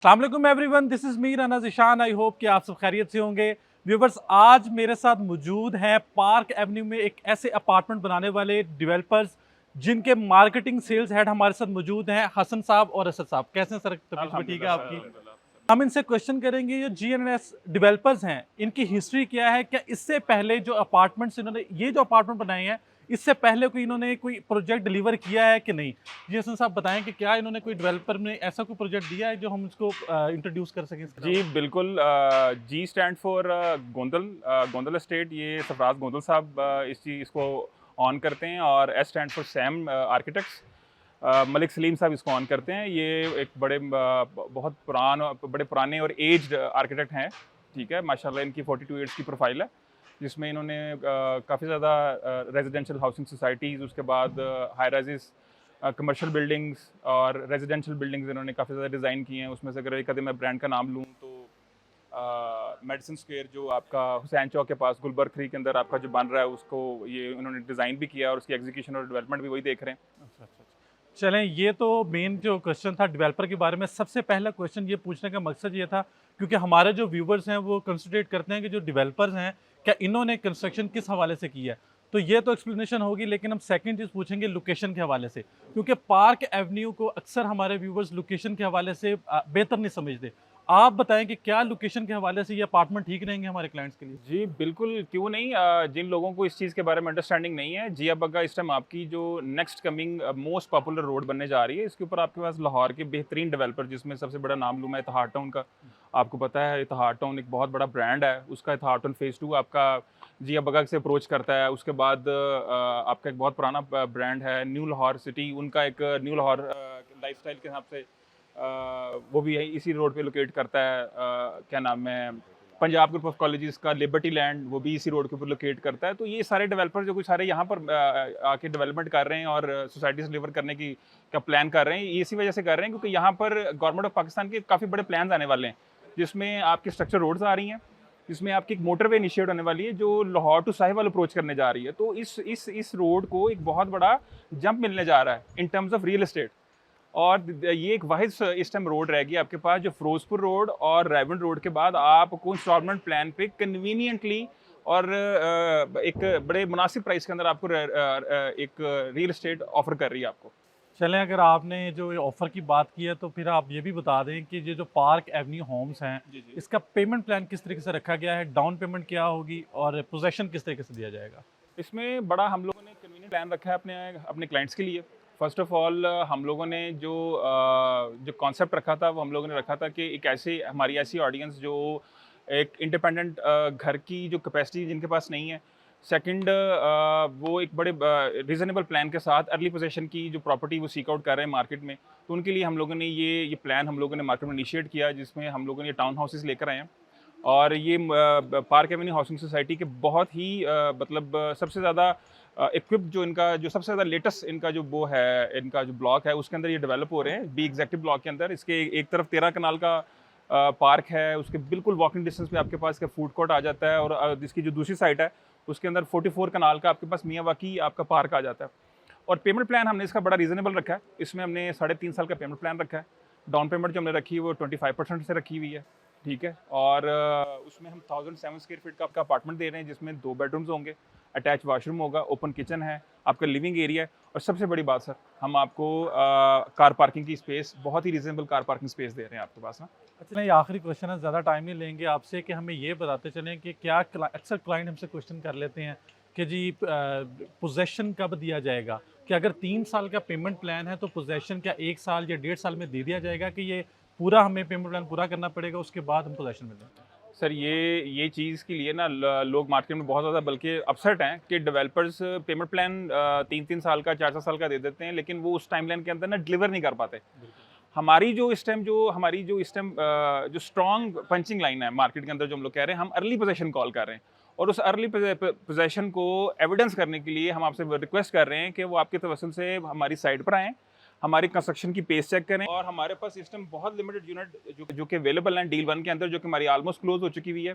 अस्सलाम वालेकुम everyone, this is me Rana Zeeshan. I hope कि आप सब खैरियत से होंगे। व्यूवर्स, आज मेरे साथ मौजूद हैं पार्क एवेन्यू में एक ऐसे अपार्टमेंट बनाने वाले डेवलपर्स जिनके मार्केटिंग सेल्स हेड हमारे साथ मौजूद हैं, हसन साहब और असद साहब। कैसे हैं सर? तबीयत भी ठीक है अल्हम्दुलिल्लाह सर, आपकी? अल्हम्दुलिल्लाह। हम इनसे क्वेश्चन करेंगे, जो जीएनएस डेवलपर्स हैं इनकी हिस्ट्री क्या है, क्या इससे पहले जो अपार्टमेंट्स इन्होंने ये जो अपार्टमेंट बनाए हैं इससे पहले कोई इन्होंने कोई प्रोजेक्ट डिलीवर किया है कि नहीं। जी हसन साहब, बताएं कि क्या इन्होंने कोई डेवलपर ने ऐसा कोई प्रोजेक्ट दिया है जो हम इसको इंट्रोड्यूस कर सकें इसके जी, अलावा। बिल्कुल। G stand for Gondal, Gondal estate. ये सरफराज गोंदल साहब इसको ऑन करते हैं, और S stand for Sam architects. Malik Saleem साहब इसको ऑन करते हैं। ये एक बहुत बड़े पुराने और एज्ड आर्किटेक्ट हैं। ठीक है, माशाल्लाह इनकी 42 ईयर्स की प्रोफाइल है, जिसमें इन्होंने काफ़ी ज़्यादा रेजिडेंशियल हाउसिंग सोसाइटीज़, उसके बाद हाई राइजेस, कमर्शियल बिल्डिंग्स और रेजिडेंशियल बिल्डिंग्स इन्होंने काफ़ी ज़्यादा डिज़ाइन की हैं। उसमें से अगर एक आधे मैं ब्रांड का नाम लूँ तो मेडिसन स्क्वायर जो आपका हुसैन चौक के पास गुलबर्ग 3 के अंदर आपका जो बन रहा है, उसको ये उन्होंने डिज़ाइन भी किया और उसकी एग्जीक्यूशन और डेवलपमेंट भी वही देख रहे हैं। अच्छा अच्छा अच्छा। चलें, ये तो मेन जो क्वेश्चन था डेवलपर के बारे में। सबसे पहला क्वेश्चन ये पूछने का मकसद ये था क्योंकि हमारे जो व्यूवर्स हैं वो कंसिडरेट करते हैं कि जो डेवलपर्स हैं क्या इन्होंने कंस्ट्रक्शन किस हवाले से की है। तो ये तो एक्सप्लेनेशन होगी, लेकिन हम सेकंड चीज़ पूछेंगे लोकेशन के हवाले से, क्योंकि पार्क एवेन्यू को अक्सर हमारे व्यूवर्स लोकेशन के हवाले से बेहतर नहीं समझते। आप बताएं कि क्या लोकेशन के हवाले से ये अपार्टमेंट ठीक रहेंगे हमारे क्लाइंट्स के लिए। जी, बिल्कुल, क्यों नहीं। जिन लोगों को इस चीज़ के बारे में अंडरस्टैंडिंग नहीं है, जिया बग्गा इस टाइम आपकी जो next coming most popular road बनने जा रही है, इसके ऊपर आपके पास लाहौर के बेहतरीन डेवलपर, जिसमें सबसे बड़ा नाम लूँ मैं इतिहाद टाउन का। आपको पता है इतिहाद टाउन एक बहुत बड़ा ब्रांड है, उसका इतिहाद टाउन फेज़ 2 आपका जिया बग्गा से अप्रोच करता है। उसके बाद आपका एक बहुत पुराना ब्रांड है न्यू लाहौर सिटी, उनका एक न्यू लाहौर लाइफ़स्टाइल के हिसाब से वो भी यही इसी रोड पे लोकेट करता है। क्या नाम है, पंजाब ग्रुप ऑफ कॉलेजेस का लिबर्टी लैंड, वो भी इसी रोड के ऊपर लोकेट करता है। तो ये सारे डेवलपर जो कुछ सारे यहाँ पर आके डेवलपमेंट कर रहे हैं और सोसाइटीज डिलीवर करने की का प्लान कर रहे हैं, ये इसी वजह से कर रहे हैं क्योंकि यहाँ पर गवर्नमेंट ऑफ पाकिस्तान के काफ़ी बड़े प्लान आने वाले हैं, जिसमें आपकी स्ट्रक्चर रोड्स आ रही हैं, जिसमें आपकी एक मोटरवे इनिशिएट होने वाली है जो लाहौर टू साहिवाल अप्रोच करने जा रही है। तो इस रोड को एक बहुत बड़ा जंप मिलने जा रहा है in terms of real estate. और ये एक वाहिद इस टाइम रोड रहेगी आपके पास, जो फिरोजपुर रोड और रायबंड रोड के बाद आपको इंस्टॉलमेंट प्लान पे कन्वीनियंटली और एक बड़े मुनासिब प्राइस के अंदर आपको एक रियल एस्टेट ऑफर कर रही है आपको। चलें, अगर आपने जो ये ऑफ़र की बात की है तो फिर आप ये भी बता दें कि ये जो पार्क एवेन्यू होम्स हैं जी जी। इसका पेमेंट प्लान किस तरीके से रखा गया है, डाउन पेमेंट क्या होगी और पोजेसन किस तरीके से दिया जाएगा। इसमें बड़ा हम लोगों ने कन्वीनियंट प्लान रखा है अपने अपने क्लाइंट्स के लिए। फर्स्ट ऑफ ऑल हम लोगों ने जो कॉन्सेप्ट रखा था, वो हम लोगों ने रखा था कि एक ऐसी हमारी ऐसी ऑडियंस जो एक इंडिपेंडेंट घर की जो कैपेसिटी जिनके पास नहीं है। सेकंड, वो एक बड़े रीज़नेबल प्लान के साथ अर्ली पोजीशन की जो प्रॉपर्टी वो सीक आउट कर रहे हैं मार्केट में। तो उनके लिए हम लोगों ने ये प्लान हम लोगों ने मार्केट में इनिशिएट किया, जिसमें हम लोगों ने ये टाउन हाउसेस लेकर आए हैं। और ये पार्क एवेन्यू हाउसिंग सोसाइटी के बहुत ही मतलब सबसे ज़्यादा इक्विप्ड जो सबसे ज़्यादा लेटेस्ट इनका जो वो है, इनका जो ब्लॉक है, उसके अंदर ये डेवलप हो रहे हैं। बी एग्जेक्टिव ब्लॉक के अंदर इसके एक तरफ 13 कनाल का पार्क है, उसके बिल्कुल वॉकिंग डिस्टेंस पे आपके पास इसका फूड कोर्ट आ जाता है, और इसकी जो दूसरी साइड है उसके अंदर 44 कनाल का आपके पास मियाँ वाकी आपका पार्क आ जाता है। और पेमेंट प्लान हमने इसका बड़ा रीज़नेबल रखा है। इसमें हमने 3.5 साल का पेमेंट प्लान रखा है। डाउन पेमेंट जो हमने रखी है वो 25% से रखी हुई है। ठीक है, और उसमें हम 1007 स्क्वायर फीट का आपका अपार्टमेंट दे रहे हैं, जिसमें 2 बेडरूम्स होंगे, अटैच वाशरूम होगा, ओपन किचन है, आपका लिविंग एरिया है, और सबसे बड़ी बात सर, हम आपको कार पार्किंग की स्पेस, बहुत ही रीजनेबल कार पार्किंग स्पेस दे रहे हैं आपके पास ना। अच्छा, नहीं, आखिरी क्वेश्चन है, ज़्यादा टाइम नहीं लेंगे आपसे, कि हमें ये बताते चलें कि क्या अक्सर क्लाइंट हमसे क्वेश्चन कर लेते हैं कि जी पोजेसन कब दिया जाएगा, कि अगर 3 साल का पेमेंट प्लान है तो पोजेसन क्या 1 साल या 1.5 साल में दे दिया जाएगा, कि ये पूरा हमें पेमेंट प्लान पूरा करना पड़ेगा उसके बाद हम पोजेसन मिलें। सर, ये चीज़ के लिए ना लोग मार्केट में बहुत ज़्यादा बल्कि अपसेट हैं कि डेवलपर्स पेमेंट प्लान 3-3 साल का, 4-4 साल का दे देते हैं, लेकिन वो उस टाइमलाइन के अंदर ना डिलीवर नहीं कर पाते। हमारी जो इस टाइम जो स्ट्रॉन्ग पंचिंग लाइन है मार्केट के अंदर, जो हम लोग कह रहे हैं, हम अर्ली पोजीशन कॉल कर रहे हैं, और उस अर्ली पोजीशन को एविडेंस करने के लिए हम आपसे रिक्वेस्ट कर रहे हैं कि वो आपके तवज्जुह से हमारी साइट पर आएँ, हमारी कंस्ट्रक्शन की पेस चेक करें। और हमारे पास इस टाइम बहुत लिमिटेड यूनिट जो कि अवेलेबल हैं डील 1 के अंदर, जो कि हमारी ऑलमोस्ट क्लोज हो चुकी हुई है,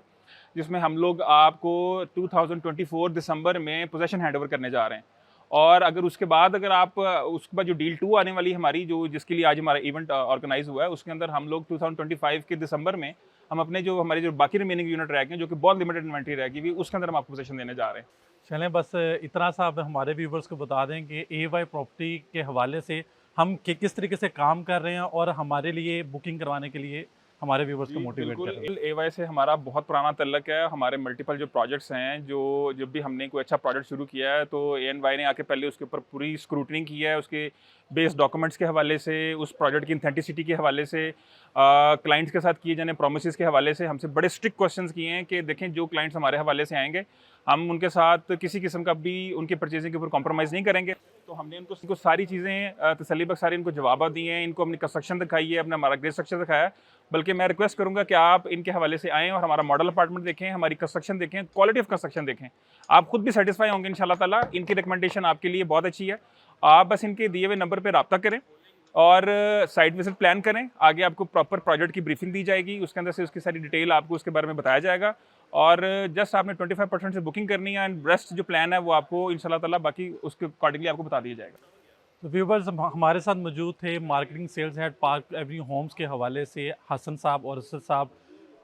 जिसमें हम लोग आपको 2024 दिसंबर में पोजीशन हैंडओवर करने जा रहे हैं। और अगर उसके बाद अगर आप उसके बाद जो डील 2 आने वाली है हमारी, जो जिसके लिए आज हमारा इवेंट ऑर्गेनाइज हुआ है, उसके अंदर हम लोग 2025 के दिसंबर में हम अपने जो हमारे जो बाकी रिमेनिंग यूनिट रह गए, जो कि बहुत लिमिटेड इन्वेंट्री रह गई हुई, उसके अंदर हम आपको पोजीशन देने जा रहे हैं। चलें, बस इतना सा अब हमारे व्यूवर्स को बता दें कि AY प्रॉपर्टी के हवाले से हम किस तरीके से काम कर रहे हैं और हमारे लिए बुकिंग करवाने के लिए हमारे व्यूवर्स को जी, मोटिवेट कर रहे हैं। बिल्कुल AY से हमारा बहुत पुराना तल्लक है। हमारे मल्टीपल जो प्रोजेक्ट्स हैं, जो जब भी हमने कोई अच्छा प्रोजेक्ट शुरू किया है तो ANY ने आके पहले उसके ऊपर पूरी स्क्रूटनी की है, उसके बेस डॉक्यूमेंट्स के हवाले से, उस प्रोजेक्ट की ऑथेंटिसिटी के हवाले से, क्लाइंट्स के साथ किए जाने प्रोमिसेस के हवाले से हमसे बड़े स्ट्रिक्ट क्वेश्चंस किए हैं कि देखें जो क्लाइंट्स हमारे हवाले से आएंगे हम उनके साथ किसी किस्म का भी उनकी परचेजिंग के ऊपर कॉम्प्रोमाइज़ नहीं करेंगे। तो हमने उनको सारी चीज़ें तसल्ली बख्श सारी इनको जवाब दिए हैं, इनको अपनी कंस्ट्रक्शन दिखाई है, अपना हमारा ग्रे स्ट्रक्चर दिखाया है। बल्कि मैं रिक्वेस्ट करूंगा कि आप इनके हवाले से आएँ और हमारा मॉडल अपार्टमेंट देखें, हमारी कंस्ट्रक्शन देखें, क्वालिटी ऑफ कंस्ट्रक्शन देखें। आप खुद भी सेटिस्फाई होंगे इंशाल्लाह ताला। इनकी रिकमेंडेशन आपके लिए बहुत अच्छी है। आप बस इनके दिए हुए नंबर पर रब्ता करें और साइट विजिट प्लान करें। आगे आपको प्रॉपर प्रोजेक्ट की ब्रीफिंग दी जाएगी, उसके अंदर से उसकी सारी डिटेल आपको उसके बारे में बताया जाएगा। और जस्ट आपने 25% से बुकिंग करनी है एंड रेस्ट जो प्लान है वो आपको इंशाल्लाह ताला बाकी उसके अकॉर्डिंगली आपको बता दिया जाएगा। तो व्यूवर्स हमारे साथ मौजूद थे marketing sales head Park Avenue Homes के हवाले से हसन साहब और असद साहब।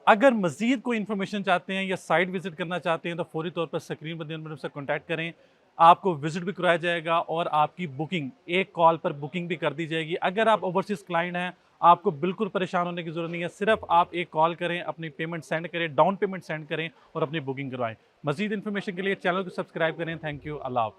अगर मज़ीद कोई इन्फॉर्मेशन चाहते हैं या साइट विजिट करना चाहते हैं तो फौरी तौर पर स्क्रीन पर नंबर से कॉन्टैक्ट करें। आपको विजिट भी कराया जाएगा और आपकी बुकिंग एक कॉल पर बुकिंग भी कर दी जाएगी। अगर आप ओवरसीज़ क्लाइंट हैं, आपको बिल्कुल परेशान होने की ज़रूरत नहीं है। सिर्फ आप एक कॉल करें, अपनी पेमेंट सेंड करें, डाउन पेमेंट सेंड करें और अपनी बुकिंग करवाएं। मज़ीद इन्फॉर्मेशन के लिए चैनल को सब्सक्राइब करें। Thank you. अल्लाह हाफ़िज़।